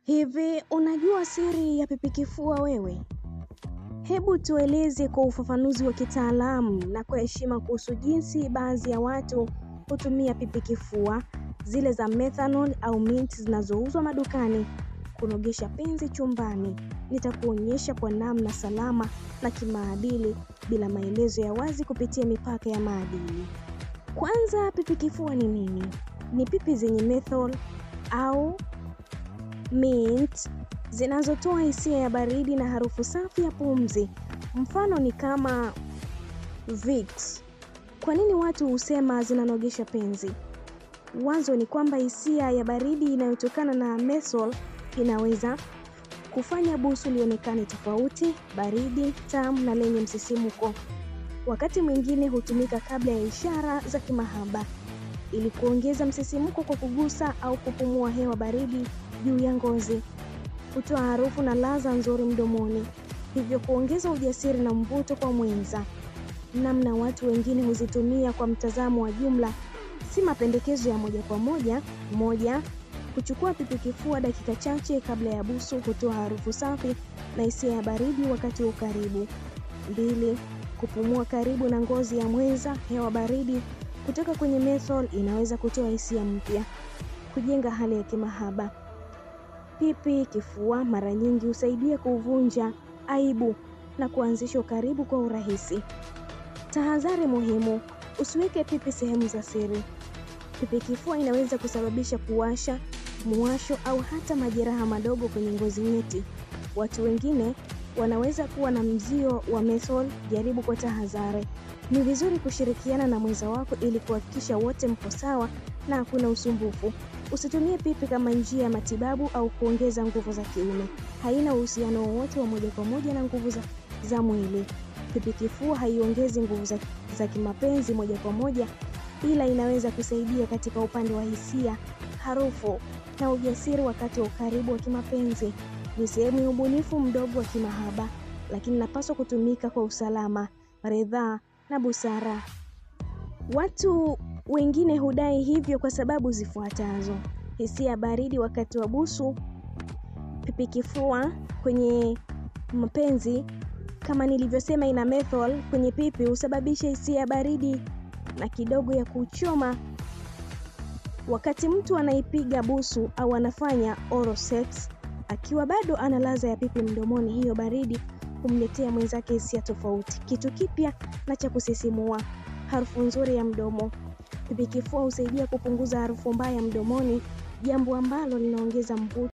Hivi unajua siri ya pipi kifua wewe? Hebu tueleze kwa ufafanuzi wa kitaalamu na kwa heshima kuhusu jinsi baadhi ya watu hutumia pipi kifua, zile za methanol au mint zinazouzwa madukani kunogesha penzi chumbani. Nitakuonyesha kwa namna salama na kimaadili bila maelezo ya wazi kupitia mipaka ya maadili. Kwanza, pipi kifua ni nini? Ni pipi zenye methanol au mint zinazotoa hisia ya baridi na harufu safi ya pumzi. Mfano ni kama Vicks. Kwa nini watu husema zinanogesha penzi? Wazo ni kwamba hisia ya baridi inayotokana na methanol inaweza kufanya busu lionekane tofauti, baridi, tamu na lenye msisimko. Wakati mwingine hutumika kabla ya ishara za kimahaba ili kuongeza msisimko kwa kugusa au kupumua hewa baridi juu ya ngozi. Hutoa harufu na ladha nzuri mdomoni, hivyo kuongeza ujasiri na mvuto kwa mwenza. Namna watu wengine huzitumia kwa mtazamo wa jumla, si mapendekezo ya moja kwa moja. Moja, kuchukua pipi kifua dakika chache kabla ya busu hutoa harufu safi na hisia ya baridi wakati wa ukaribu. 2, kupumua karibu na ngozi ya mwenza hewa baridi kutoka kwenye methanol inaweza kutoa hisia mpya, kujenga hali ya kimahaba. Pipi kifua mara nyingi husaidia kuvunja aibu na kuanzisha ukaribu kwa urahisi. Tahadhari muhimu: usiweke pipi sehemu za siri. Pipi kifua inaweza kusababisha kuwasha, muwasho au hata majeraha madogo kwenye ngozi nyeti. Watu wengine wanaweza kuwa na mzio wa methanol. Jaribu kwa tahadhari. Ni vizuri kushirikiana na mwenza wako ili kuhakikisha wote mpo sawa na hakuna usumbufu. Usitumie pipi kama njia ya matibabu au kuongeza nguvu za kiume. Haina uhusiano wowote wa moja kwa moja na nguvu za mwili. Pipi kifua haiongezi nguvu za kimapenzi moja kwa moja, ila inaweza kusaidia katika upande wa hisia, harufu na ujasiri wakati wa ukaribu wa kimapenzi. Ni sehemu ya ubunifu mdogo wa kimahaba, lakini inapaswa kutumika kwa usalama, ridhaa na busara. Watu wengine hudai hivyo kwa sababu zifuatazo: hisia baridi wakati wa busu. Pipi kifua kwenye mapenzi, kama nilivyosema, ina methanol kwenye pipi, husababisha hisia baridi na kidogo ya kuchoma. Wakati mtu anaipiga busu au anafanya oral sex akiwa bado ana ladha ya pipi mdomoni, hiyo baridi humletea mwenzake hisia tofauti, kitu kipya na cha kusisimua. Harufu nzuri ya mdomo. Pipi kifua husaidia kupunguza harufu mbaya mdomoni, jambo ambalo linaongeza mvuto